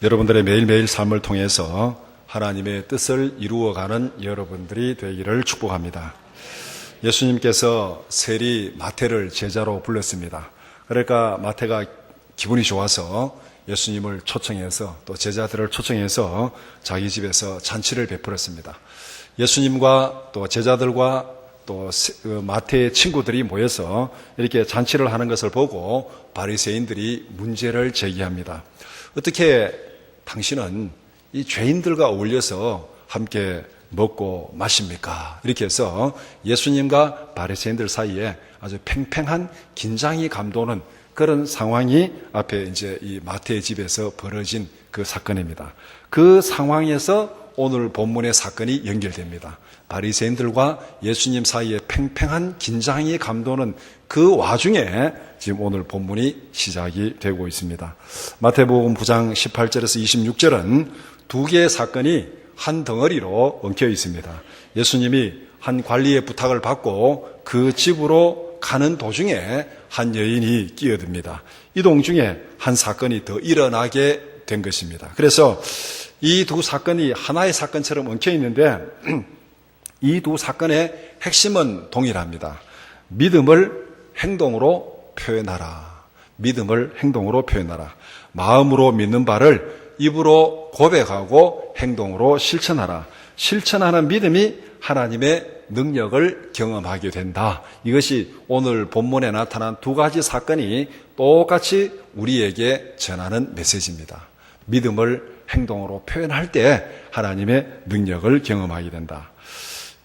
여러분들의 매일매일 삶을 통해서 하나님의 뜻을 이루어가는 여러분들이 되기를 축복합니다. 예수님께서 세리 마태를 제자로 불렀습니다. 그러니까 마태가 기분이 좋아서 예수님을 초청해서 또 제자들을 초청해서 자기 집에서 잔치를 베풀었습니다. 예수님과 또 제자들과 또 마태의 친구들이 모여서 이렇게 잔치를 하는 것을 보고 바리새인들이 문제를 제기합니다. 어떻게 당신은 이 죄인들과 어울려서 함께 먹고 마십니까? 이렇게 해서 예수님과 바리새인들 사이에 아주 팽팽한 긴장이 감도는 그런 상황이 앞에 이제 이 마태의 집에서 벌어진 그 사건입니다. 그 상황에서 오늘 본문의 사건이 연결됩니다. 바리새인들과 예수님 사이에 팽팽한 긴장이 감도는 그 와중에 지금 오늘 본문이 시작이 되고 있습니다. 마태복음 9장 18절에서 26절은 두 개의 사건이 한 덩어리로 엉켜 있습니다. 예수님이 한 관리의 부탁을 받고 그 집으로 가는 도중에 한 여인이 끼어듭니다. 이동 중에 한 사건이 더 일어나게 된 것입니다. 그래서 이 두 사건이 하나의 사건처럼 엉켜 있는데 이 두 사건의 핵심은 동일합니다. 믿음을 행동으로 표현하라. 믿음을 행동으로 표현하라. 마음으로 믿는 바를 입으로 고백하고 행동으로 실천하라. 실천하는 믿음이 하나님의 능력을 경험하게 된다. 이것이 오늘 본문에 나타난 두 가지 사건이 똑같이 우리에게 전하는 메시지입니다. 믿음을 행동으로 표현할 때 하나님의 능력을 경험하게 된다.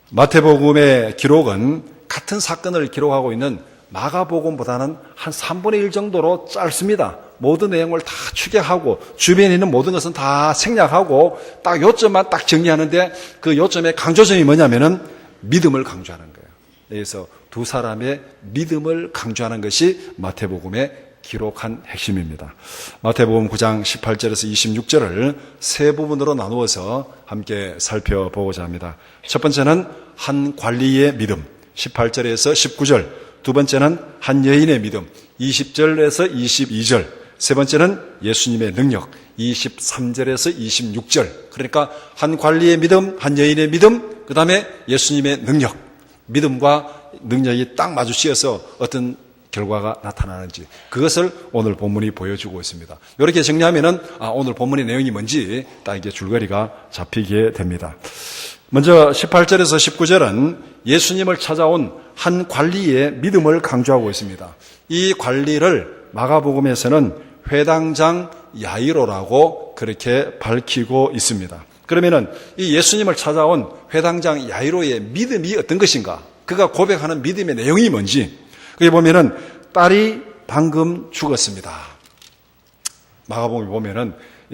마태복음의 기록은 같은 사건을 기록하고 있는 마가복음보다는 한 3분의 1 정도로 짧습니다. 모든 내용을 다 축약하고 주변에 있는 모든 것은 다 생략하고 딱 요점만 딱 정리하는데 그 요점의 강조점이 뭐냐면은 믿음을 강조하는 거예요. 그래서 두 사람의 믿음을 강조하는 것이 마태복음의 기록한 핵심입니다. 마태복음 9장 18절에서 26절을 세 부분으로 나누어서 함께 살펴보고자 합니다. 첫 번째는 한 관리의 믿음, 18절에서 19절. 두 번째는 한 여인의 믿음, 20절에서 22절. 세 번째는 예수님의 능력, 23절에서 26절. 그러니까 한 관리의 믿음, 한 여인의 믿음, 그 다음에 예수님의 능력. 믿음과 능력이 딱 마주치어서 어떤 결과가 나타나는지 그것을 오늘 본문이 보여주고 있습니다. 이렇게 정리하면은 오늘 본문의 내용이 뭔지 딱 이게 줄거리가 잡히게 됩니다. 먼저 18절에서 19절은 예수님을 찾아온 한 관리의 믿음을 강조하고 있습니다. 이 관리를 마가복음에서는 회당장 야이로라고 그렇게 밝히고 있습니다. 그러면은 이 예수님을 찾아온 회당장 야이로의 믿음이 어떤 것인가? 그가 고백하는 믿음의 내용이 뭔지 거기 보면은 딸이 방금 죽었습니다. 마가복음에 보면은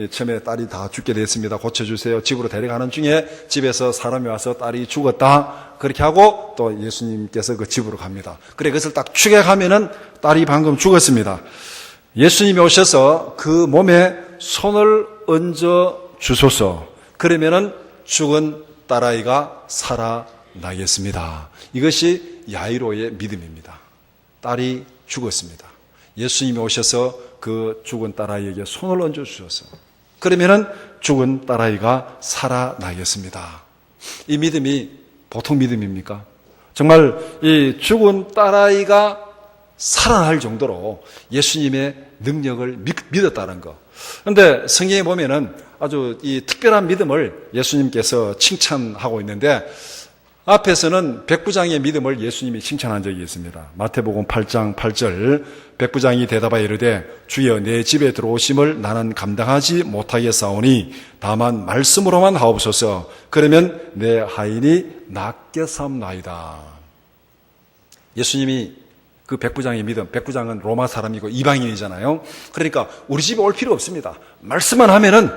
처음에 딸이 다 죽게 됐습니다. 고쳐주세요. 집으로 데려가는 중에 집에서 사람이 와서 딸이 죽었다. 그렇게 하고 또 예수님께서 그 집으로 갑니다. 그래 그것을 딱 추격하면은 딸이 방금 죽었습니다. 예수님이 오셔서 그 몸에 손을 얹어 주소서. 그러면은 죽은 딸아이가 살아나겠습니다. 이것이 야이로의 믿음입니다. 딸이 죽었습니다. 예수님이 오셔서 그 죽은 딸아이에게 손을 얹어 주셔서 그러면은 죽은 딸아이가 살아나겠습니다. 이 믿음이 보통 믿음입니까? 정말 이 죽은 딸아이가 살아날 정도로 예수님의 능력을 믿었다는 거. 그런데 성경에 보면은 아주 이 특별한 믿음을 예수님께서 칭찬하고 있는데 앞에서는 백부장의 믿음을 예수님이 칭찬한 적이 있습니다. 마태복음 8장 8절 백부장이 대답하여 이르되 주여 내 집에 들어오심을 나는 감당하지 못하겠사오니 다만 말씀으로만 하옵소서. 그러면 내 하인이 낫겠사옵나이다. 예수님이 그 백부장의 믿음, 백부장은 로마 사람이고 이방인이잖아요. 그러니까 우리 집에 올 필요 없습니다. 말씀만 하면은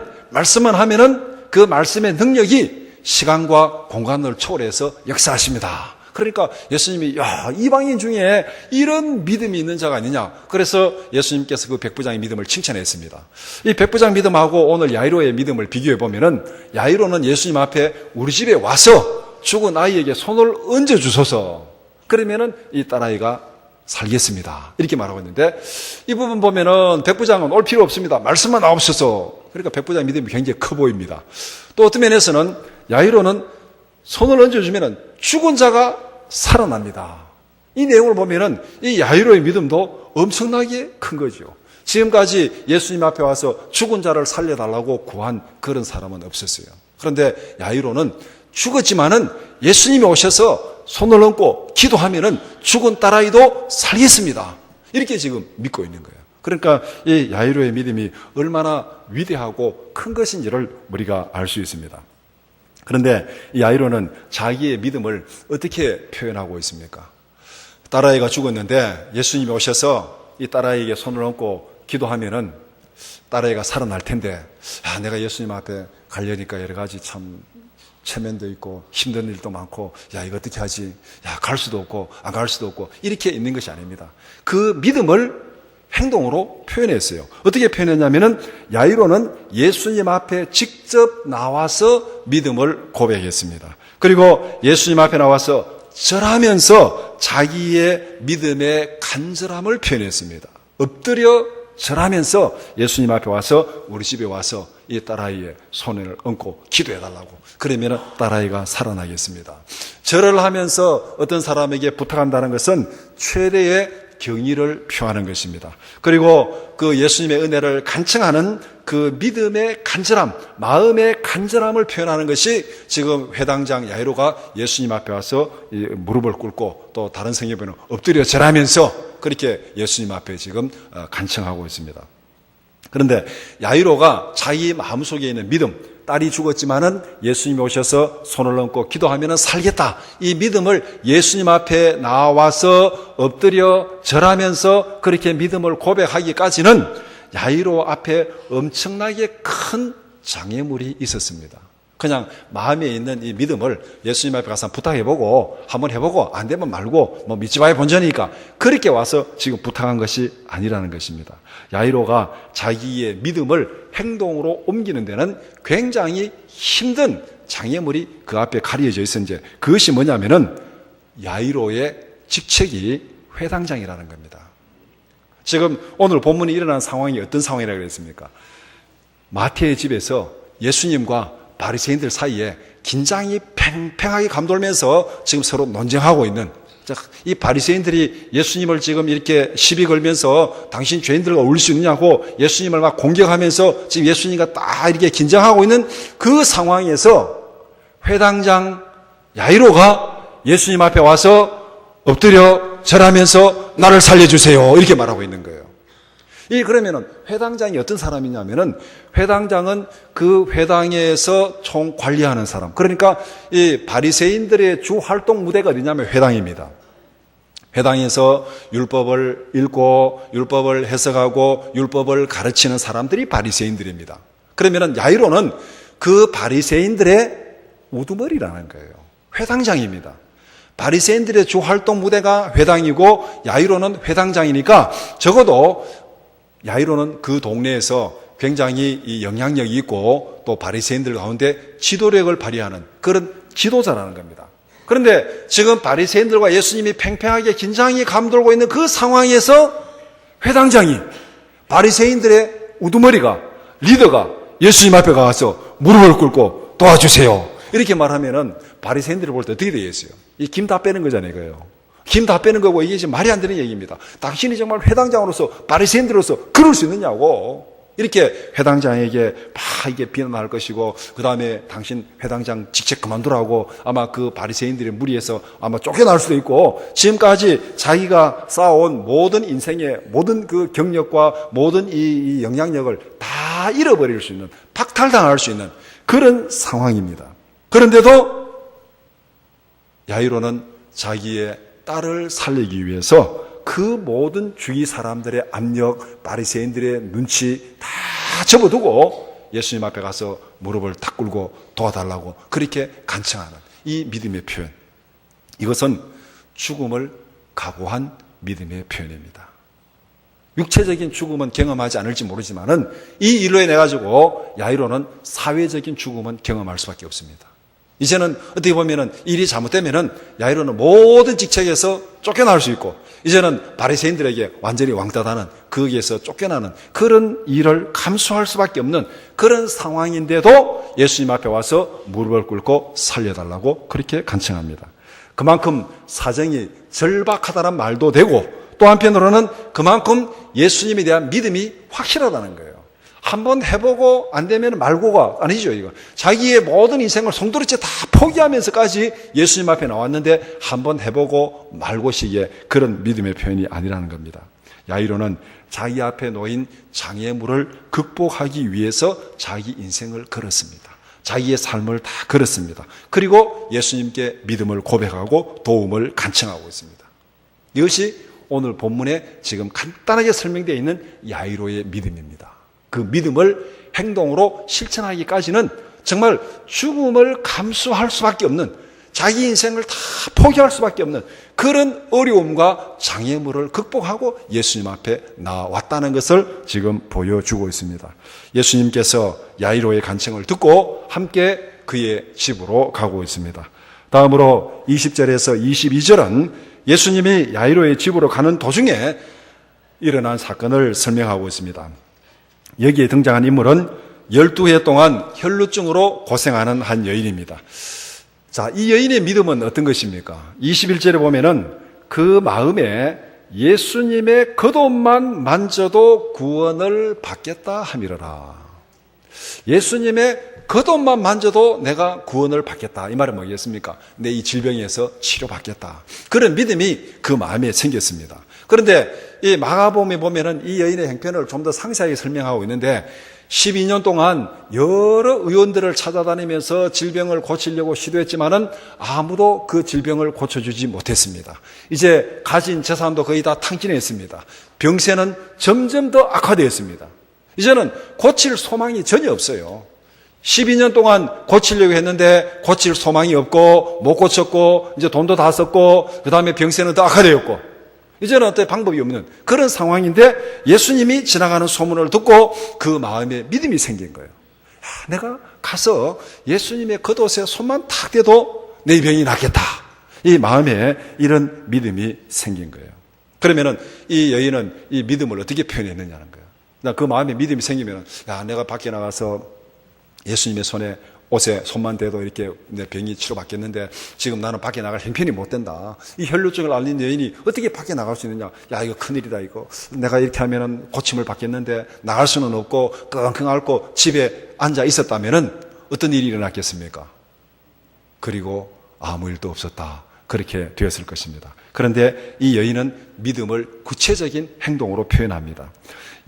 그 말씀의 능력이 시간과 공간을 초월해서 역사하십니다. 그러니까 예수님이 이방인 중에 이런 믿음이 있는 자가 아니냐. 그래서 예수님께서 그 백부장의 믿음을 칭찬했습니다. 이 백부장 믿음하고 오늘 야이로의 믿음을 비교해 보면은 야이로는 예수님 앞에 우리 집에 와서 죽은 아이에게 손을 얹어 주소서. 그러면은 이 딸아이가 살겠습니다. 이렇게 말하고 있는데 이 부분 보면은 백부장은 올 필요 없습니다. 말씀만 나옵소서. 그러니까 백부장의 믿음이 굉장히 커 보입니다. 또 어떤 면에서는 야이로는 손을 얹어주면 죽은 자가 살아납니다. 이 내용을 보면은 이 야이로의 믿음도 엄청나게 큰 거죠. 지금까지 예수님 앞에 와서 죽은 자를 살려달라고 구한 그런 사람은 없었어요. 그런데 야이로는 죽었지만은 예수님이 오셔서 손을 얹고 기도하면은 죽은 딸아이도 살겠습니다. 이렇게 지금 믿고 있는 거예요. 그러니까 이 야이로의 믿음이 얼마나 위대하고 큰 것인지를 우리가 알 수 있습니다. 그런데 이 야이로는 자기의 믿음을 어떻게 표현하고 있습니까? 딸아이가 죽었는데 예수님이 오셔서 이 딸아이에게 손을 얹고 기도하면은 딸아이가 살아날 텐데, 내가 예수님 앞에 가려니까 여러 가지 참 체면도 있고 힘든 일도 많고, 이거 어떻게 하지? 갈 수도 없고 안 갈 수도 없고 이렇게 있는 것이 아닙니다. 그 믿음을 행동으로 표현했어요. 어떻게 표현했냐면은 야이로는 예수님 앞에 직접 나와서 믿음을 고백했습니다. 그리고 예수님 앞에 나와서 절하면서 자기의 믿음의 간절함을 표현했습니다. 엎드려 절하면서 예수님 앞에 와서 우리 집에 와서 이 딸아이의 손을 얹고 기도해달라고. 그러면 딸아이가 살아나겠습니다. 절을 하면서 어떤 사람에게 부탁한다는 것은 최대의 경의를 표하는 것입니다. 그리고 그 예수님의 은혜를 간청하는 그 믿음의 간절함, 마음의 간절함을 표현하는 것이 지금 회당장 야이로가 예수님 앞에 와서 무릎을 꿇고 또 다른 성경에 보면 엎드려 절하면서 그렇게 예수님 앞에 지금 간청하고 있습니다. 그런데 야이로가 자기 마음속에 있는 믿음, 딸이 죽었지만은 예수님이 오셔서 손을 얹고 기도하면 살겠다. 이 믿음을 예수님 앞에 나와서 엎드려 절하면서 그렇게 믿음을 고백하기까지는 야이로 앞에 엄청나게 큰 장애물이 있었습니다. 그냥 마음에 있는 이 믿음을 예수님 앞에 가서 부탁해보고 한번 해보고 안 되면 말고 뭐 믿지 마야 본전이니까 그렇게 와서 지금 부탁한 것이 아니라는 것입니다. 야이로가 자기의 믿음을 행동으로 옮기는 데는 굉장히 힘든 장애물이 그 앞에 가려져 있었는데 그것이 뭐냐면은 야이로의 직책이 회당장이라는 겁니다. 지금 오늘 본문에 일어난 상황이 어떤 상황이라고 그랬습니까? 마태의 집에서 예수님과 바리새인들 사이에 긴장이 팽팽하게 감돌면서 지금 서로 논쟁하고 있는 이 바리새인들이 예수님을 지금 이렇게 시비 걸면서 당신 죄인들과 어울릴 수 있느냐고 예수님을 막 공격하면서 지금 예수님과 딱 이렇게 긴장하고 있는 그 상황에서 회당장 야이로가 예수님 앞에 와서 엎드려 절하면서 나를 살려주세요 이렇게 말하고 있는 거예요. 그러면은 회당장이 어떤 사람이냐면은 회당장은 그 회당에서 총 관리하는 사람. 그러니까 이 바리새인들의 주 활동 무대가 어디냐면 회당입니다. 회당에서 율법을 읽고 율법을 해석하고 율법을 가르치는 사람들이 바리새인들입니다. 그러면은 야이로는 그 바리새인들의 우두머리라는 거예요. 회당장입니다. 바리새인들의 주 활동 무대가 회당이고 야이로는 회당장이니까 적어도 야이로는 그 동네에서 굉장히 이 영향력이 있고 또 바리새인들 가운데 지도력을 발휘하는 그런 지도자라는 겁니다. 그런데 지금 바리새인들과 예수님이 팽팽하게 긴장이 감돌고 있는 그 상황에서 회당장이 바리새인들의 우두머리가 리더가 예수님 앞에 가서 무릎을 꿇고 도와주세요 이렇게 말하면은 바리새인들을 볼 때 어떻게 되겠어요? 이 김 다 빼는 거잖아요, 이거요. 김 다 빼는 거고 이게 지금 말이 안 되는 얘기입니다. 당신이 정말 회당장으로서 바리새인들로서 그럴 수 있느냐고 이렇게 회당장에게 막 이게 비난할 것이고 그 다음에 당신 회당장 직책 그만두라고 아마 그 바리새인들의 무리에서 아마 쫓겨날 수도 있고 지금까지 자기가 쌓아온 모든 인생의 모든 그 경력과 모든 이 영향력을 다 잃어버릴 수 있는 박탈당할 수 있는 그런 상황입니다. 그런데도 야이로는 자기의 딸을 살리기 위해서 그 모든 주위 사람들의 압력, 바리새인들의 눈치 다 접어두고 예수님 앞에 가서 무릎을 탁 꿇고 도와달라고 그렇게 간청하는 이 믿음의 표현. 이것은 죽음을 각오한 믿음의 표현입니다. 육체적인 죽음은 경험하지 않을지 모르지만은 이 일로 인해 가지고 야이로는 사회적인 죽음은 경험할 수밖에 없습니다. 이제는 어떻게 보면은 일이 잘못되면은 야이로는 모든 직책에서 쫓겨날 수 있고, 이제는 바리새인들에게 완전히 왕따다는, 거기에서 쫓겨나는 그런 일을 감수할 수밖에 없는 그런 상황인데도 예수님 앞에 와서 무릎을 꿇고 살려달라고 그렇게 간청합니다. 그만큼 사정이 절박하다는 말도 되고, 또 한편으로는 그만큼 예수님에 대한 믿음이 확실하다는 거예요. 한번 해보고 안 되면 말고가 아니죠, 이거. 자기의 모든 인생을 송두리째 다 포기하면서까지 예수님 앞에 나왔는데 한번 해보고 말고식의 그런 믿음의 표현이 아니라는 겁니다. 야이로는 자기 앞에 놓인 장애물을 극복하기 위해서 자기 인생을 걸었습니다. 자기의 삶을 다 걸었습니다. 그리고 예수님께 믿음을 고백하고 도움을 간청하고 있습니다. 이것이 오늘 본문에 지금 간단하게 설명되어 있는 야이로의 믿음입니다. 그 믿음을 행동으로 실천하기까지는 정말 죽음을 감수할 수밖에 없는, 자기 인생을 다 포기할 수밖에 없는 그런 어려움과 장애물을 극복하고 예수님 앞에 나왔다는 것을 지금 보여주고 있습니다. 예수님께서 야이로의 간청을 듣고 함께 그의 집으로 가고 있습니다. 다음으로 20절에서 22절은 예수님이 야이로의 집으로 가는 도중에 일어난 사건을 설명하고 있습니다. 여기에 등장한 인물은 12해 동안 혈루증으로 고생하는 한 여인입니다. 자, 이 여인의 믿음은 어떤 것입니까? 21절에 보면은 그 마음에 예수님의 겉옷만 만져도 구원을 받겠다 함이러라. 예수님의 겉옷만 만져도 내가 구원을 받겠다. 이 말은 뭐겠습니까? 내 이 질병에서 치료받겠다. 그런 믿음이 그 마음에 생겼습니다. 그런데 이 마가복음에 보면은 이 여인의 행편을 좀 더 상세하게 설명하고 있는데, 12년 동안 여러 의원들을 찾아다니면서 질병을 고치려고 시도했지만은 아무도 그 질병을 고쳐주지 못했습니다. 이제 가진 재산도 거의 다 탕진했습니다. 병세는 점점 더 악화되었습니다. 이제는 고칠 소망이 전혀 없어요. 12년 동안 고치려고 했는데 고칠 소망이 없고 못 고쳤고 이제 돈도 다 썼고 그 다음에 병세는 더 악화되었고 이제는 어떤 방법이 없는 그런 상황인데, 예수님이 지나가는 소문을 듣고 그 마음에 믿음이 생긴 거예요. 내가 가서 예수님의 겉옷에 손만 탁 대도 내 병이 낫겠다. 이 마음에 이런 믿음이 생긴 거예요. 그러면은 이 여인은 이 믿음을 어떻게 표현했느냐는 거예요. 그 마음에 믿음이 생기면, 내가 밖에 나가서 예수님의 옷에 손만 대도 이렇게 내 병이 치료받겠는데 지금 나는 밖에 나갈 형편이 못 된다. 이 혈루증을 앓는 여인이 어떻게 밖에 나갈 수 있느냐. 이거 큰일이다 이거. 내가 이렇게 하면은 고침을 받겠는데 나갈 수는 없고 끙끙 앓고 집에 앉아 있었다면은 어떤 일이 일어났겠습니까? 그리고 아무 일도 없었다. 그렇게 되었을 것입니다. 그런데 이 여인은 믿음을 구체적인 행동으로 표현합니다.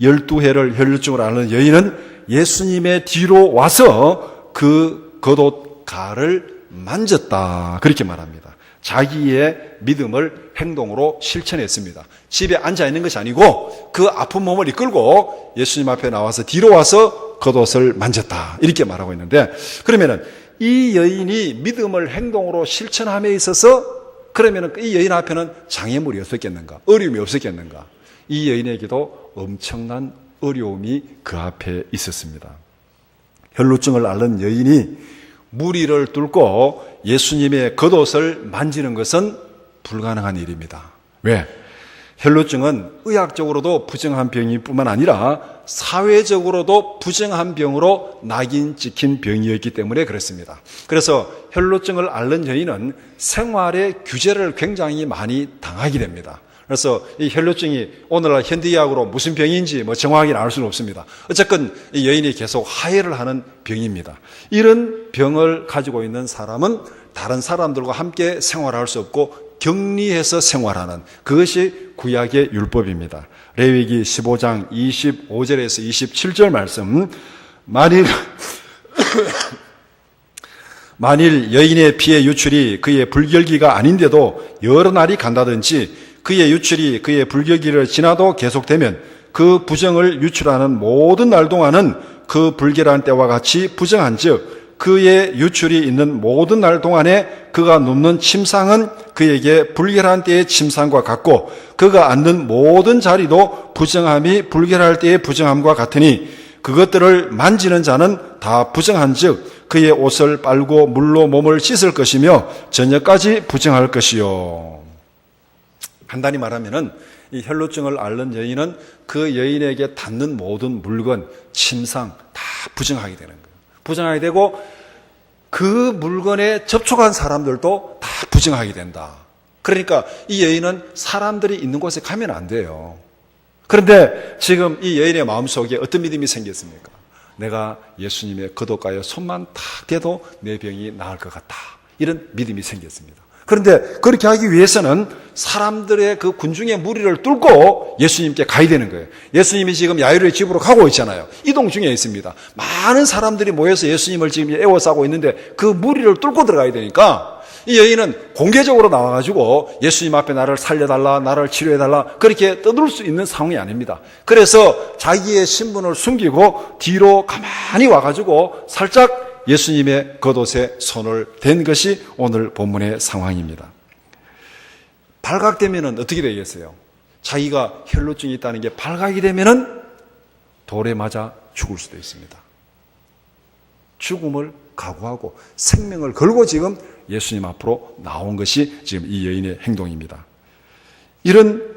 12해를 혈루증을 앓는 여인은 예수님의 뒤로 와서 그 겉옷 가를 만졌다. 그렇게 말합니다. 자기의 믿음을 행동으로 실천했습니다. 집에 앉아 있는 것이 아니고 그 아픈 몸을 이끌고 예수님 앞에 나와서 뒤로 와서 겉옷을 만졌다. 이렇게 말하고 있는데, 그러면은 이 여인이 믿음을 행동으로 실천함에 있어서 그러면은 이 여인 앞에는 장애물이 없었겠는가? 어려움이 없었겠는가? 이 여인에게도 엄청난 어려움이 그 앞에 있었습니다. 혈루증을 앓는 여인이 무리를 뚫고 예수님의 겉옷을 만지는 것은 불가능한 일입니다. 왜? 혈루증은 의학적으로도 부정한 병일 뿐만 아니라 사회적으로도 부정한 병으로 낙인 찍힌 병이었기 때문에 그렇습니다. 그래서 혈루증을 앓는 여인은 생활의 규제를 굉장히 많이 당하게 됩니다. 그래서 이 혈루증이 오늘날 현대의학으로 무슨 병인지 정확하게 알 수는 없습니다. 어쨌건 이 여인이 계속 하해를 하는 병입니다. 이런 병을 가지고 있는 사람은 다른 사람들과 함께 생활할 수 없고 격리해서 생활하는, 그것이 구약의 율법입니다. 레위기 15장 25절에서 27절 말씀, 만일 여인의 피의 유출이 그의 불결기가 아닌데도 여러 날이 간다든지 그의 유출이 그의 불결기를 지나도 계속되면 그 부정을 유출하는 모든 날 동안은 그 불결한 때와 같이 부정한즉 그의 유출이 있는 모든 날 동안에 그가 눕는 침상은 그에게 불결한 때의 침상과 같고 그가 앉는 모든 자리도 부정함이 불결할 때의 부정함과 같으니 그것들을 만지는 자는 다 부정한즉 그의 옷을 빨고 물로 몸을 씻을 것이며 저녁까지 부정할 것이요. 간단히 말하면은 이 혈루증을 앓는 여인은 그 여인에게 닿는 모든 물건, 침상 다 부정하게 되는 거예요. 부정하게 되고 그 물건에 접촉한 사람들도 다 부정하게 된다. 그러니까 이 여인은 사람들이 있는 곳에 가면 안 돼요. 그런데 지금 이 여인의 마음속에 어떤 믿음이 생겼습니까? 내가 예수님의 겉옷가에 손만 탁 대도 내 병이 나을 것 같다. 이런 믿음이 생겼습니다. 그런데 그렇게 하기 위해서는 사람들의 그 군중의 무리를 뚫고 예수님께 가야 되는 거예요. 예수님이 지금 야이로의 집으로 가고 있잖아요. 이동 중에 있습니다. 많은 사람들이 모여서 예수님을 지금 에워싸고 있는데 그 무리를 뚫고 들어가야 되니까 이 여인은 공개적으로 나와가지고 예수님 앞에 나를 살려달라, 나를 치료해달라 그렇게 떠들 수 있는 상황이 아닙니다. 그래서 자기의 신분을 숨기고 뒤로 가만히 와가지고 살짝 예수님의 겉옷에 손을 댄 것이 오늘 본문의 상황입니다. 발각되면 어떻게 되겠어요? 자기가 혈루증이 있다는 게 발각이 되면 돌에 맞아 죽을 수도 있습니다. 죽음을 각오하고 생명을 걸고 지금 예수님 앞으로 나온 것이 지금 이 여인의 행동입니다. 이런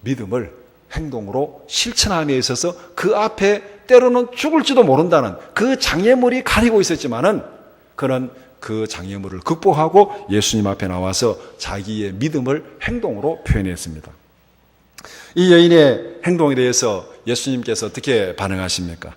믿음을 행동으로 실천함에 있어서 그 앞에 때로는 죽을지도 모른다는 그 장애물이 가리고 있었지만은 그는 그 장애물을 극복하고 예수님 앞에 나와서 자기의 믿음을 행동으로 표현했습니다. 이 여인의 행동에 대해서 예수님께서 어떻게 반응하십니까?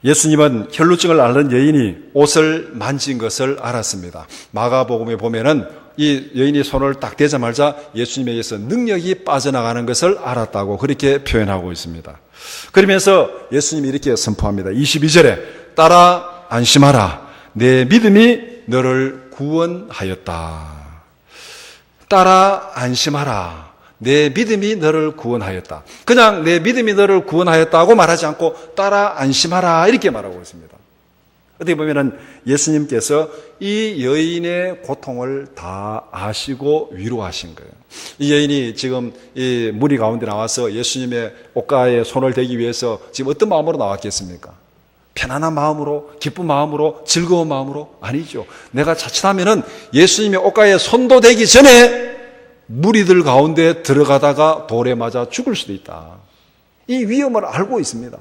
예수님은 혈루증을 앓는 여인이 옷을 만진 것을 알았습니다. 마가복음에 보면은 이 여인이 손을 딱 대자마자 예수님에게서 능력이 빠져나가는 것을 알았다고 그렇게 표현하고 있습니다. 그러면서 예수님이 이렇게 선포합니다. 22절에 따라 안심하라. 내 믿음이 너를 구원하였다. 따라 안심하라. 내 믿음이 너를 구원하였다. 그냥 내 믿음이 너를 구원하였다고 말하지 않고 따라 안심하라 이렇게 말하고 있습니다. 어떻게 보면은 예수님께서 이 여인의 고통을 다 아시고 위로하신 거예요. 이 여인이 지금 이 무리 가운데 나와서 예수님의 옷가에 손을 대기 위해서 지금 어떤 마음으로 나왔겠습니까? 편안한 마음으로, 기쁜 마음으로, 즐거운 마음으로? 아니죠. 내가 자칫하면은 예수님의 옷가에 손도 대기 전에 무리들 가운데 들어가다가 돌에 맞아 죽을 수도 있다. 이 위험을 알고 있습니다.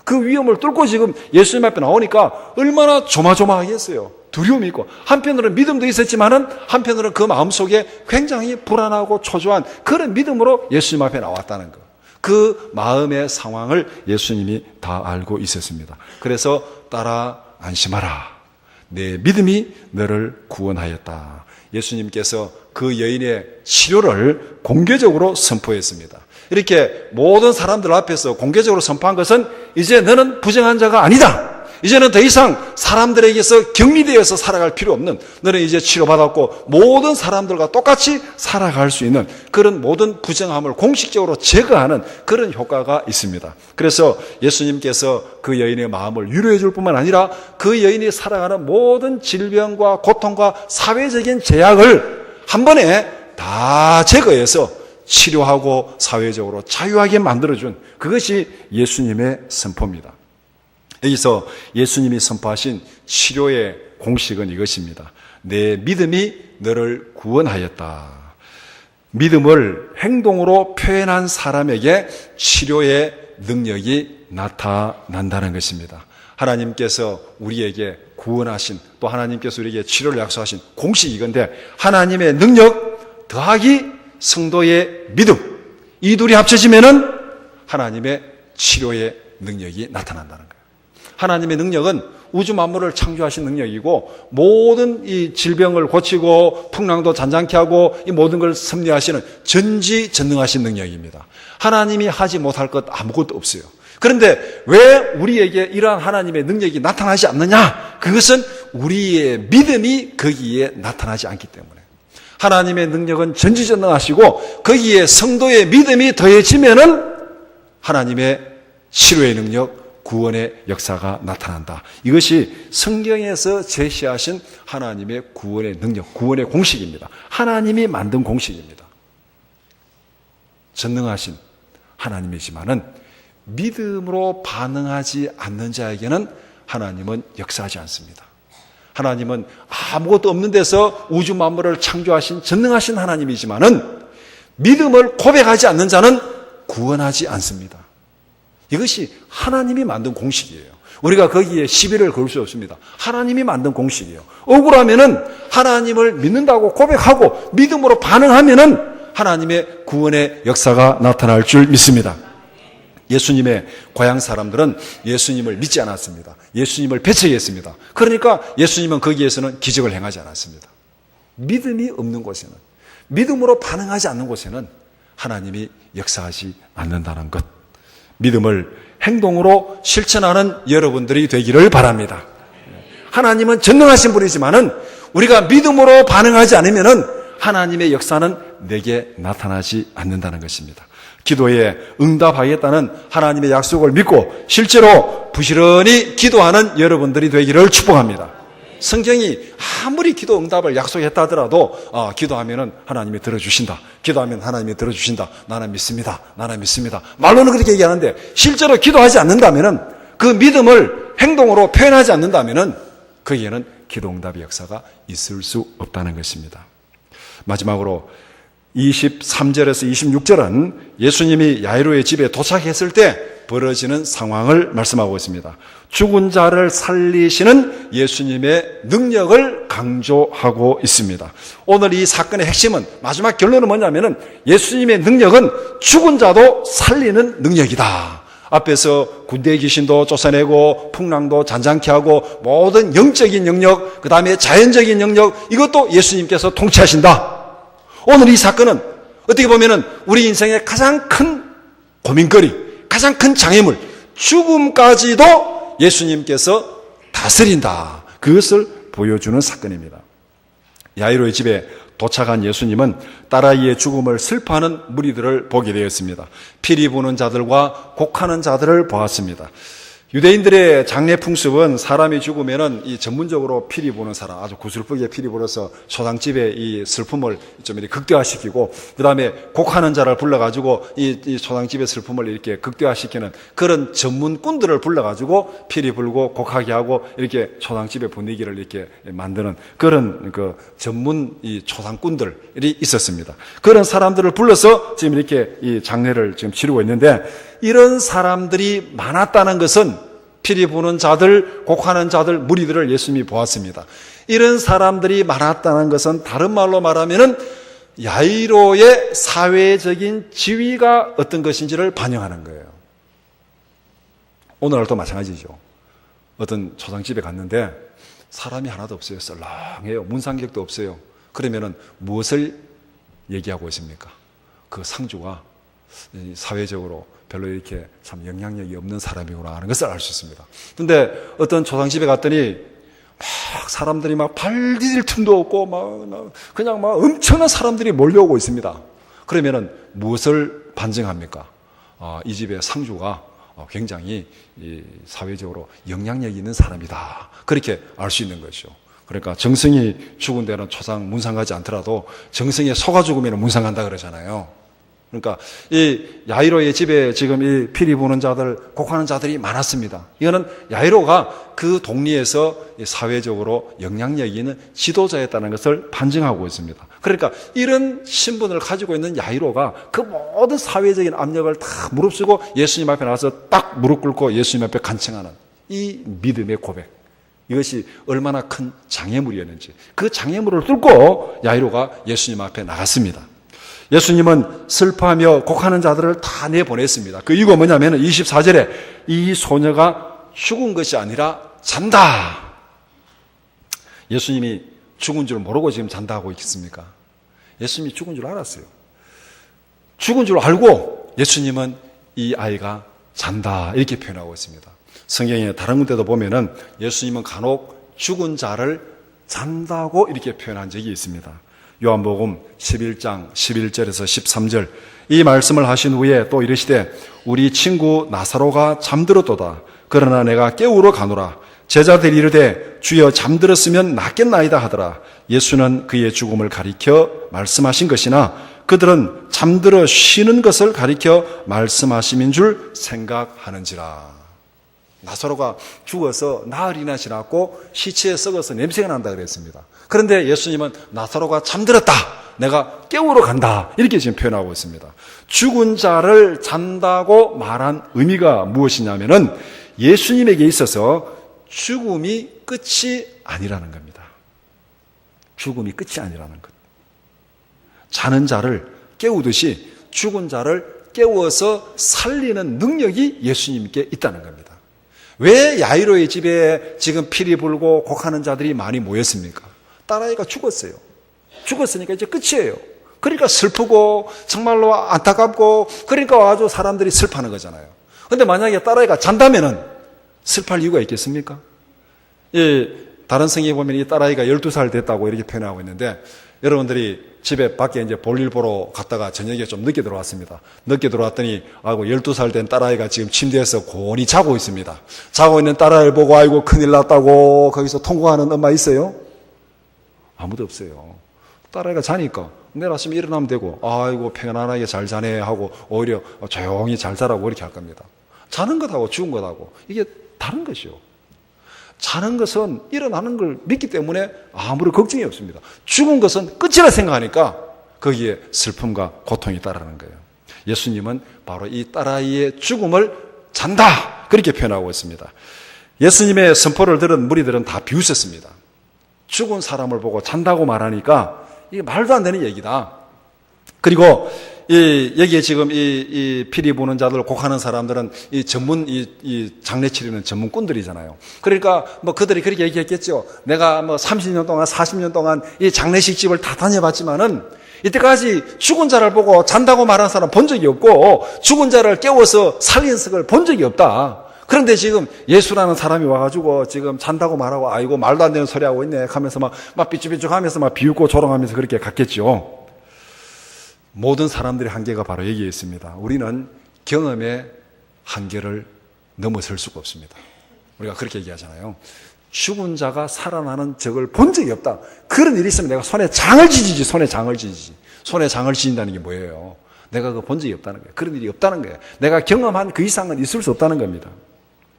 그 위험을 뚫고 지금 예수님 앞에 나오니까 얼마나 조마조마하겠어요. 두려움이 있고 한편으로는 믿음도 있었지만은 한편으로는 그 마음속에 굉장히 불안하고 초조한 그런 믿음으로 예수님 앞에 나왔다는 것. 그 마음의 상황을 예수님이 다 알고 있었습니다. 그래서 따라 안심하라. 내 믿음이 너를 구원하였다. 예수님께서 그 여인의 치료를 공개적으로 선포했습니다. 이렇게 모든 사람들 앞에서 공개적으로 선포한 것은 이제 너는 부정한 자가 아니다. 이제는 더 이상 사람들에게서 격리되어서 살아갈 필요 없는 너는 이제 치료받았고 모든 사람들과 똑같이 살아갈 수 있는 그런 모든 부정함을 공식적으로 제거하는 그런 효과가 있습니다. 그래서 예수님께서 그 여인의 마음을 위로해 줄 뿐만 아니라 그 여인이 살아가는 모든 질병과 고통과 사회적인 제약을 한 번에 다 제거해서 치료하고 사회적으로 자유하게 만들어준 그것이 예수님의 선포입니다. 여기서 예수님이 선포하신 치료의 공식은 이것입니다. 내 믿음이 너를 구원하였다. 믿음을 행동으로 표현한 사람에게 치료의 능력이 나타난다는 것입니다. 하나님께서 우리에게 구원하신 또 하나님께서 우리에게 치료를 약속하신 공식이 이건데 하나님의 능력 더하기 성도의 믿음 이 둘이 합쳐지면은 하나님의 치료의 능력이 나타난다는 거예요. 하나님의 능력은 우주 만물을 창조하신 능력이고 모든 이 질병을 고치고 풍랑도 잔잔케 하고 이 모든 걸 섭리하시는 전지전능하신 능력입니다. 하나님이 하지 못할 것 아무것도 없어요. 그런데 왜 우리에게 이러한 하나님의 능력이 나타나지 않느냐? 그것은 우리의 믿음이 거기에 나타나지 않기 때문에. 하나님의 능력은 전지전능하시고 거기에 성도의 믿음이 더해지면은 하나님의 치료의 능력, 구원의 역사가 나타난다. 이것이 성경에서 제시하신 하나님의 구원의 능력, 구원의 공식입니다. 하나님이 만든 공식입니다. 전능하신 하나님이지만은 믿음으로 반응하지 않는 자에게는 하나님은 역사하지 않습니다. 하나님은 아무것도 없는 데서 우주 만물을 창조하신 전능하신 하나님이지만은 믿음을 고백하지 않는 자는 구원하지 않습니다. 이것이 하나님이 만든 공식이에요. 우리가 거기에 시비를 걸 수 없습니다. 하나님이 만든 공식이에요. 억울하면은 하나님을 믿는다고 고백하고 믿음으로 반응하면은 하나님의 구원의 역사가 나타날 줄 믿습니다. 예수님의 고향 사람들은 예수님을 믿지 않았습니다. 예수님을 배척했습니다. 그러니까 예수님은 거기에서는 기적을 행하지 않았습니다. 믿음이 없는 곳에는, 믿음으로 반응하지 않는 곳에는 하나님이 역사하지 않는다는 것. 믿음을 행동으로 실천하는 여러분들이 되기를 바랍니다. 하나님은 전능하신 분이지만은 우리가 믿음으로 반응하지 않으면은 하나님의 역사는 내게 나타나지 않는다는 것입니다. 기도에 응답하겠다는 하나님의 약속을 믿고 실제로 부지런히 기도하는 여러분들이 되기를 축복합니다. 성경이 아무리 기도 응답을 약속했다 하더라도 기도하면 하나님이 들어주신다. 기도하면 하나님이 들어주신다. 나는 믿습니다. 나는 믿습니다. 말로는 그렇게 얘기하는데 실제로 기도하지 않는다면 그 믿음을 행동으로 표현하지 않는다면 거기에는 기도 응답의 역사가 있을 수 없다는 것입니다. 마지막으로 23절에서 26절은 예수님이 야이로의 집에 도착했을 때 벌어지는 상황을 말씀하고 있습니다. 죽은 자를 살리시는 예수님의 능력을 강조하고 있습니다. 오늘 이 사건의 핵심은, 마지막 결론은 뭐냐면은 예수님의 능력은 죽은 자도 살리는 능력이다. 앞에서 군대의 귀신도 쫓아내고 풍랑도 잔잔케 하고 모든 영적인 영역, 그 다음에 자연적인 영역, 이것도 예수님께서 통치하신다. 오늘 이 사건은 어떻게 보면은 우리 인생의 가장 큰 고민거리, 가장 큰 장애물, 죽음까지도 예수님께서 다스린다. 그것을 보여주는 사건입니다. 야이로의 집에 도착한 예수님은 딸아이의 죽음을 슬퍼하는 무리들을 보게 되었습니다. 피리 부는 자들과 곡하는 자들을 보았습니다. 유대인들의 장례 풍습은 사람이 죽으면은 이 전문적으로 피리 부는 사람, 아주 구슬프게 피리 불어서 초상집에 이 슬픔을 좀 이렇게 극대화시키고, 그 다음에 곡하는 자를 불러가지고 이 초상집의 슬픔을 이렇게 극대화시키는 그런 전문꾼들을 불러가지고 피리 불고 곡하게 하고 이렇게 초상집의 분위기를 이렇게 만드는 그런 그 전문 이 초상꾼들이 있었습니다. 그런 사람들을 불러서 지금 이렇게 이 장례를 지금 치르고 있는데, 이런 사람들이 많았다는 것은 피리 부는 자들, 곡하는 자들, 무리들을 예수님이 보았습니다. 이런 사람들이 많았다는 것은 다른 말로 말하면은 야이로의 사회적인 지위가 어떤 것인지를 반영하는 거예요. 오늘날도 마찬가지죠. 어떤 초상집에 갔는데 사람이 하나도 없어요. 썰렁해요. 문상객도 없어요. 그러면은 무엇을 얘기하고 있습니까? 그 상주가 사회적으로 별로 이렇게 참 영향력이 없는 사람이구나 하는 것을 알 수 있습니다. 근데 어떤 초상집에 갔더니 막 사람들이 막 발 디딜 틈도 없고 그냥 엄청난 사람들이 몰려오고 있습니다. 그러면은 무엇을 반증합니까? 이 집의 상주가 굉장히 사회적으로 영향력이 있는 사람이다. 그렇게 알 수 있는 거죠. 그러니까 정성이 죽은 데는 초상 문상 가지 않더라도 정성에 속아 죽으면 문상 간다 그러잖아요. 그러니까 이 야이로의 집에 지금 이 피리 부는 자들, 곡하는 자들이 많았습니다. 이거는 야이로가 그 동리에서 사회적으로 영향력이 있는 지도자였다는 것을 반증하고 있습니다. 그러니까 이런 신분을 가지고 있는 야이로가 그 모든 사회적인 압력을 다 무릅쓰고 예수님 앞에 나와서 딱 무릎 꿇고 예수님 앞에 간청하는 이 믿음의 고백. 이것이 얼마나 큰 장애물이었는지, 그 장애물을 뚫고 야이로가 예수님 앞에 나갔습니다. 예수님은 슬퍼하며 곡하는 자들을 다 내보냈습니다. 그 이유가 뭐냐면 24절에 이 소녀가 죽은 것이 아니라 잔다. 예수님이 죽은 줄 모르고 지금 잔다 하고 있겠습니까? 예수님이 죽은 줄 알았어요. 죽은 줄 알고 예수님은 이 아이가 잔다 이렇게 표현하고 있습니다. 성경에 다른 군데도 보면은 예수님은 간혹 죽은 자를 잔다고 이렇게 표현한 적이 있습니다. 요한복음 11장 11절에서 13절 이 말씀을 하신 후에 또 이르시되 우리 친구 나사로가 잠들었도다. 그러나 내가 깨우러 가노라. 제자들이 이르되 주여 잠들었으면 낫겠나이다 하더라. 예수는 그의 죽음을 가리켜 말씀하신 것이나 그들은 잠들어 쉬는 것을 가리켜 말씀하심인 줄 생각하는지라. 나사로가 죽어서 나흘이나 지났고 시체에 썩어서 냄새가 난다 그랬습니다. 그런데 예수님은 나사로가 잠들었다, 내가 깨우러 간다, 이렇게 지금 표현하고 있습니다. 죽은 자를 잔다고 말한 의미가 무엇이냐면은 예수님에게 있어서 죽음이 끝이 아니라는 겁니다. 죽음이 끝이 아니라는 것. 자는 자를 깨우듯이 죽은 자를 깨워서 살리는 능력이 예수님께 있다는 겁니다. 왜 야이로의 집에 지금 피리 불고 곡하는 자들이 많이 모였습니까? 딸아이가 죽었어요. 죽었으니까 이제 끝이에요. 그러니까 슬프고 정말로 안타깝고, 그러니까 아주 사람들이 슬퍼하는 거잖아요. 그런데 만약에 딸아이가 잔다면은 슬퍼할 이유가 있겠습니까? 다른 성경에 보면 이 딸아이가 12살 됐다고 이렇게 표현하고 있는데, 여러분들이 집에 밖에 이제 볼일 보러 갔다가 저녁에 좀 늦게 들어왔습니다. 늦게 들어왔더니, 12살 된 딸아이가 지금 침대에서 곤히 자고 있습니다. 자고 있는 딸아이를 보고, 아이고, 큰일 났다고 거기서 통곡하는 엄마 있어요? 아무도 없어요. 딸아이가 자니까 내일 아침에 일어나면 되고, 아이고, 편안하게 잘 자네 하고, 오히려 조용히 잘 자라고 이렇게 할 겁니다. 자는 것하고 죽은 것하고 이게 다른 것이요. 자는 것은 일어나는 걸 믿기 때문에 아무런 걱정이 없습니다. 죽은 것은 끝이라 생각하니까 거기에 슬픔과 고통이 따르는 거예요. 예수님은 바로 이 딸아이의 죽음을 잔다, 그렇게 표현하고 있습니다. 예수님의 선포를 들은 무리들은 다 비웃었습니다. 죽은 사람을 보고 잔다고 말하니까 이게 말도 안 되는 얘기다. 그리고 여기에 지금 이 피리 부는 자들, 곡하는 사람들은 이 장례 치르는 전문꾼들이잖아요. 그러니까 뭐 그들이 그렇게 얘기했겠죠. 내가 뭐 30년 동안, 40년 동안 이 장례식 집을 다 다녀봤지만은 이때까지 죽은 자를 보고 잔다고 말하는 사람 본 적이 없고, 죽은 자를 깨워서 살린 것을 본 적이 없다. 그런데 지금 예수라는 사람이 와가지고 지금 잔다고 말하고, 아이고, 말도 안 되는 소리 하고 있네 하면서 막 삐죽삐죽 하면서 막 비웃고 조롱하면서 그렇게 갔겠죠. 모든 사람들의 한계가 바로 여기에 있습니다. 우리는 경험의 한계를 넘어설 수가 없습니다. 우리가 그렇게 얘기하잖아요. 죽은 자가 살아나는 적을 본 적이 없다. 그런 일이 있으면 내가 손에 장을 지지지. 손에 장을 지진다는 게 뭐예요? 내가 그거 본 적이 없다는 거예요. 그런 일이 없다는 거예요. 내가 경험한 그 이상은 있을 수 없다는 겁니다.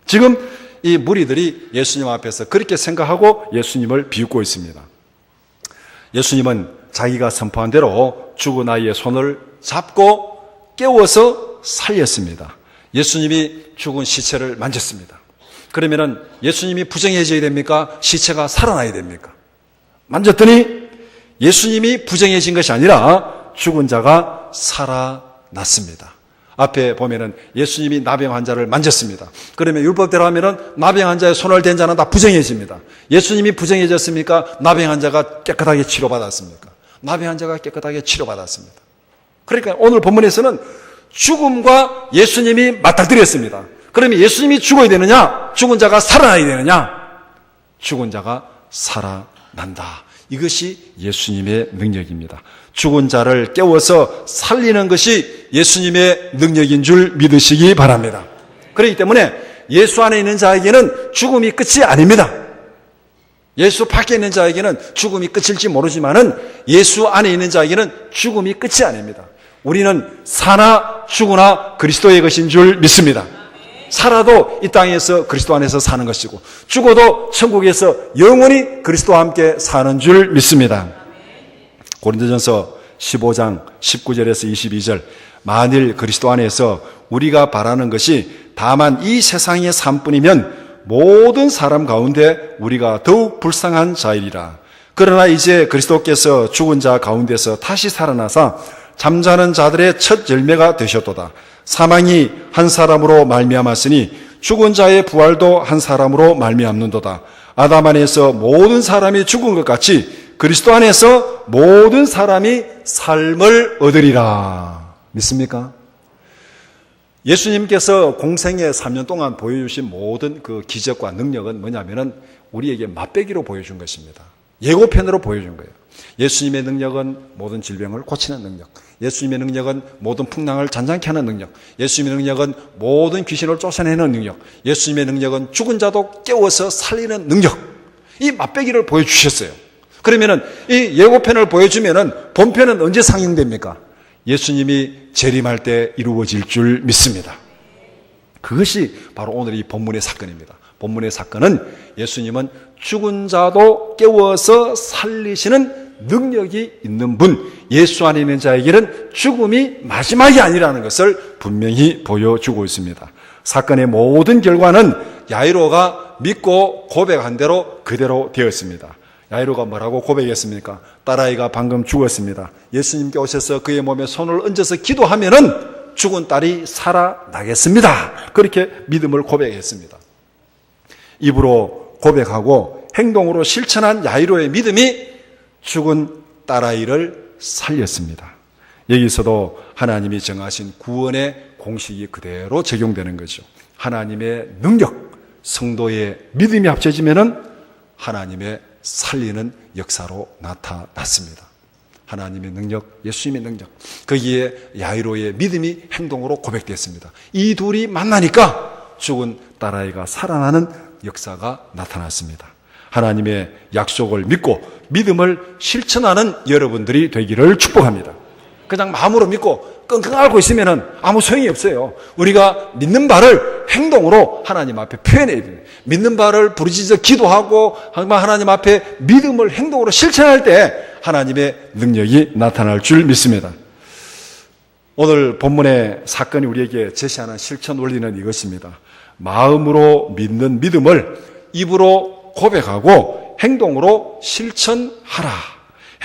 지금 이 무리들이 예수님 앞에서 그렇게 생각하고 예수님을 비웃고 있습니다. 예수님은 자기가 선포한 대로 죽은 아이의 손을 잡고 깨워서 살렸습니다. 예수님이 죽은 시체를 만졌습니다. 그러면은 예수님이 부정해져야 됩니까? 시체가 살아나야 됩니까? 만졌더니 예수님이 부정해진 것이 아니라 죽은 자가 살아났습니다. 앞에 보면은 예수님이 나병 환자를 만졌습니다. 그러면 율법대로 하면은 나병 환자의 손을 댄 자는 다 부정해집니다. 예수님이 부정해졌습니까? 나병 환자가 깨끗하게 치료받았습니까? 나병 환자가 깨끗하게 치료받았습니다. 그러니까 오늘 본문에서는 죽음과 예수님이 맞닥뜨렸습니다. 그러면 예수님이 죽어야 되느냐? 죽은 자가 살아나야 되느냐? 죽은 자가 살아난다. 이것이 예수님의 능력입니다. 죽은 자를 깨워서 살리는 것이 예수님의 능력인 줄 믿으시기 바랍니다. 그렇기 때문에 예수 안에 있는 자에게는 죽음이 끝이 아닙니다. 예수 밖에 있는 자에게는 죽음이 끝일지 모르지만은 예수 안에 있는 자에게는 죽음이 끝이 아닙니다. 우리는 사나 죽으나 그리스도의 것인 줄 믿습니다. 살아도 이 땅에서 그리스도 안에서 사는 것이고, 죽어도 천국에서 영원히 그리스도와 함께 사는 줄 믿습니다. 고린도전서 15장 19절에서 22절, 만일 그리스도 안에서 우리가 바라는 것이 다만 이 세상의 삶뿐이면 모든 사람 가운데 우리가 더욱 불쌍한 자이리라. 그러나 이제 그리스도께서 죽은 자 가운데서 다시 살아나사 잠자는 자들의 첫 열매가 되셨도다. 사망이 한 사람으로 말미암았으니 죽은 자의 부활도 한 사람으로 말미암는도다. 아담 안에서 모든 사람이 죽은 것 같이 그리스도 안에서 모든 사람이 삶을 얻으리라. 믿습니까? 예수님께서 공생애 3년 동안 보여주신 모든 그 기적과 능력은 뭐냐면은 우리에게 맛배기로 보여준 것입니다. 예고편으로 보여준 거예요. 예수님의 능력은 모든 질병을 고치는 능력, 예수님의 능력은 모든 풍랑을 잔잔케 하는 능력, 예수님의 능력은 모든 귀신을 쫓아내는 능력, 예수님의 능력은 죽은 자도 깨워서 살리는 능력, 이 맛배기를 보여주셨어요. 그러면은 이 예고편을 보여주면은 본편은 언제 상영됩니까? 예수님이 재림할 때 이루어질 줄 믿습니다. 그것이 바로 오늘 이 본문의 사건입니다. 본문의 사건은 예수님은 죽은 자도 깨워서 살리시는 능력이 있는 분, 예수 안에 있는 자에게는 죽음이 마지막이 아니라는 것을 분명히 보여주고 있습니다. 사건의 모든 결과는 야이로가 믿고 고백한 대로 그대로 되었습니다. 야이로가 뭐라고 고백했습니까? 딸아이가 방금 죽었습니다. 예수님께 오셔서 그의 몸에 손을 얹어서 기도하면은 죽은 딸이 살아나겠습니다. 그렇게 믿음을 고백했습니다. 입으로 고백하고 행동으로 실천한 야이로의 믿음이 죽은 딸아이를 살렸습니다. 여기서도 하나님이 정하신 구원의 공식이 그대로 적용되는 거죠. 하나님의 능력, 성도의 믿음이 합쳐지면은 하나님의 살리는 역사로 나타났습니다. 하나님의 능력, 예수님의 능력, 거기에 야이로의 믿음이 행동으로 고백됐습니다. 이 둘이 만나니까 죽은 딸아이가 살아나는 역사가 나타났습니다. 하나님의 약속을 믿고 믿음을 실천하는 여러분들이 되기를 축복합니다. 그냥 마음으로 믿고 끙끙 앓고 있으면 아무 소용이 없어요. 우리가 믿는 바를 행동으로 하나님 앞에 표현해야 돼요. 믿는 바를 부르짖어 기도하고 하나님 앞에 믿음을 행동으로 실천할 때 하나님의 능력이 나타날 줄 믿습니다. 오늘 본문의 사건이 우리에게 제시하는 실천 원리는 이것입니다. 마음으로 믿는 믿음을 입으로 고백하고 행동으로 실천하라.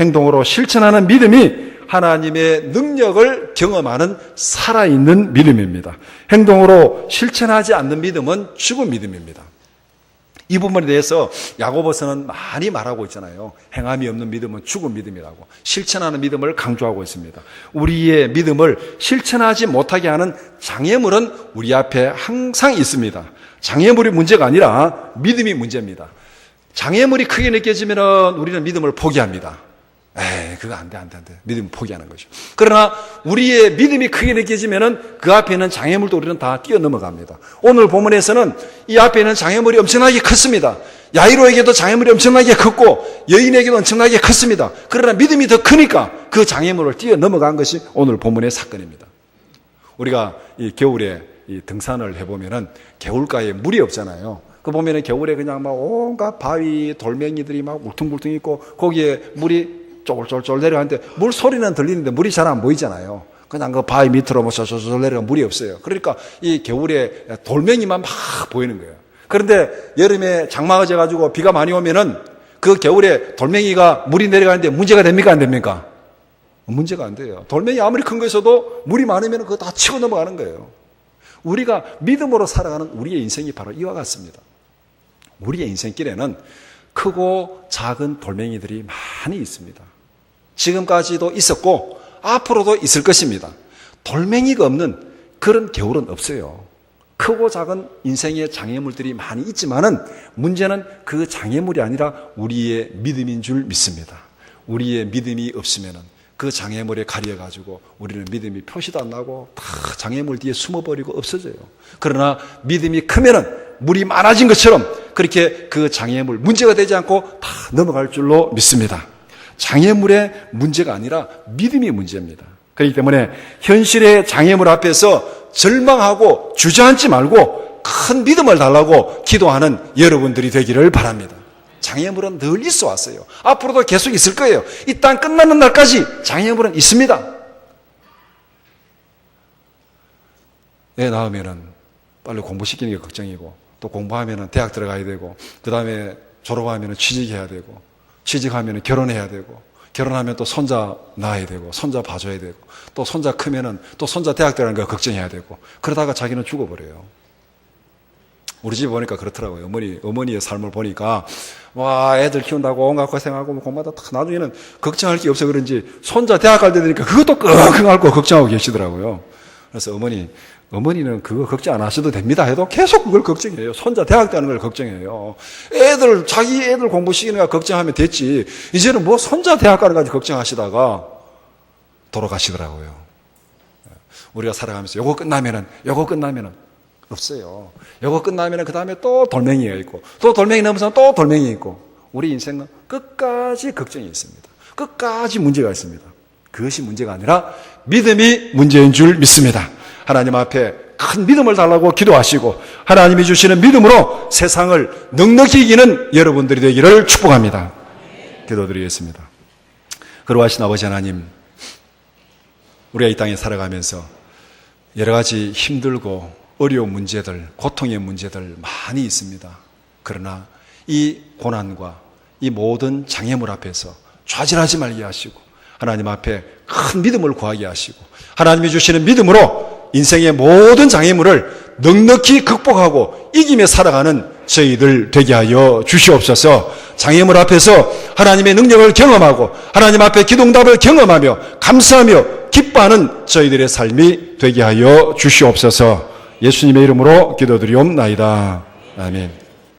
행동으로 실천하는 믿음이 하나님의 능력을 경험하는 살아있는 믿음입니다. 행동으로 실천하지 않는 믿음은 죽은 믿음입니다. 이 부분에 대해서 야고보서는 많이 말하고 있잖아요. 행함이 없는 믿음은 죽은 믿음이라고. 실천하는 믿음을 강조하고 있습니다. 우리의 믿음을 실천하지 못하게 하는 장애물은 우리 앞에 항상 있습니다. 장애물이 문제가 아니라 믿음이 문제입니다. 장애물이 크게 느껴지면 우리는 믿음을 포기합니다. 그거 안 돼. 믿음 포기하는 거죠. 그러나 우리의 믿음이 크게 느껴지면은 그 앞에 있는 장애물도 우리는 다 뛰어넘어갑니다. 오늘 본문에서는 이 앞에 있는 장애물이 엄청나게 컸습니다. 야이로에게도 장애물이 엄청나게 컸고 여인에게도 엄청나게 컸습니다. 그러나 믿음이 더 크니까 그 장애물을 뛰어넘어간 것이 오늘 본문의 사건입니다. 우리가 이 겨울에 이 등산을 해보면은 겨울가에 물이 없잖아요. 그 보면은 겨울에 그냥 막 온갖 바위, 돌멩이들이 막 울퉁불퉁 있고 거기에 물이 쫄쫄쫄 내려가는데 물 소리는 들리는데 물이 잘 안 보이잖아요. 그냥 그 바위 밑으로 뭐 쫄쫄쫄 내려가 물이 없어요. 그러니까 이 겨울에 돌멩이만 막 보이는 거예요. 그런데 여름에 장마가 져가지고 비가 많이 오면은 그 겨울에 돌멩이가 물이 내려가는데 문제가 됩니까? 안 됩니까? 문제가 안 돼요. 돌멩이 아무리 큰 거에서도 물이 많으면 그거 다 치고 넘어가는 거예요. 우리가 믿음으로 살아가는 우리의 인생이 바로 이와 같습니다. 우리의 인생길에는 크고 작은 돌멩이들이 많이 있습니다. 지금까지도 있었고 앞으로도 있을 것입니다. 돌멩이가 없는 그런 겨울은 없어요. 크고 작은 인생의 장애물들이 많이 있지만은 문제는 그 장애물이 아니라 우리의 믿음인 줄 믿습니다. 우리의 믿음이 없으면은 그 장애물에 가려가지고 우리는 믿음이 표시도 안 나고 다 장애물 뒤에 숨어버리고 없어져요. 그러나 믿음이 크면은 물이 많아진 것처럼 그렇게 그 장애물 문제가 되지 않고 다 넘어갈 줄로 믿습니다. 장애물의 문제가 아니라 믿음이 문제입니다. 그렇기 때문에 현실의 장애물 앞에서 절망하고 주저앉지 말고 큰 믿음을 달라고 기도하는 여러분들이 되기를 바랍니다. 장애물은 늘 있어 왔어요. 앞으로도 계속 있을 거예요. 이 땅 끝나는 날까지 장애물은 있습니다. 애 낳으면은 빨리 공부시키는 게 걱정이고 또 공부하면은 대학 들어가야 되고 그 다음에 졸업하면은 취직해야 되고 취직하면은 결혼해야 되고 결혼하면 또 손자 낳아야 되고 손자 봐줘야 되고 또 손자 크면은 또 손자 대학 들어가는 거 걱정해야 되고 그러다가 자기는 죽어버려요. 우리 집 보니까 그렇더라고요. 어머니의 삶을 보니까 와 애들 키운다고 온갖 고생하고 공부하다 나중에는 걱정할 게 없어 그런지 손자 대학 갈 때 되니까 그것도 끙끙 앓고 걱정하고 계시더라고요. 그래서 어머니는 그거 걱정 안 하셔도 됩니다 해도 계속 그걸 걱정해요. 손자 대학 가는 걸 걱정해요. 자기 애들 공부시키는 거 걱정하면 됐지. 이제는 뭐 손자 대학 가는 까지 걱정하시다가 돌아가시더라고요. 우리가 살아가면서 요거 끝나면은 없어요. 요거 끝나면은 그 다음에 또 돌멩이가 있고 또 돌멩이 넘어서 또 돌멩이 있고 우리 인생은 끝까지 걱정이 있습니다. 끝까지 문제가 있습니다. 그것이 문제가 아니라 믿음이 문제인 줄 믿습니다. 하나님 앞에 큰 믿음을 달라고 기도하시고 하나님이 주시는 믿음으로 세상을 넉넉히 이기는 여러분들이 되기를 축복합니다. 기도드리겠습니다. 거룩하신 아버지 하나님, 우리가 이 땅에 살아가면서 여러 가지 힘들고 어려운 문제들, 고통의 문제들 많이 있습니다. 그러나 이 고난과 이 모든 장애물 앞에서 좌절하지 말게 하시고 하나님 앞에 큰 믿음을 구하게 하시고 하나님이 주시는 믿음으로 인생의 모든 장애물을 넉넉히 극복하고 이기며 살아가는 저희들 되게 하여 주시옵소서. 장애물 앞에서 하나님의 능력을 경험하고 하나님 앞에 기도응답을 경험하며 감사하며 기뻐하는 저희들의 삶이 되게 하여 주시옵소서. 예수님의 이름으로 기도드리옵나이다. 아멘.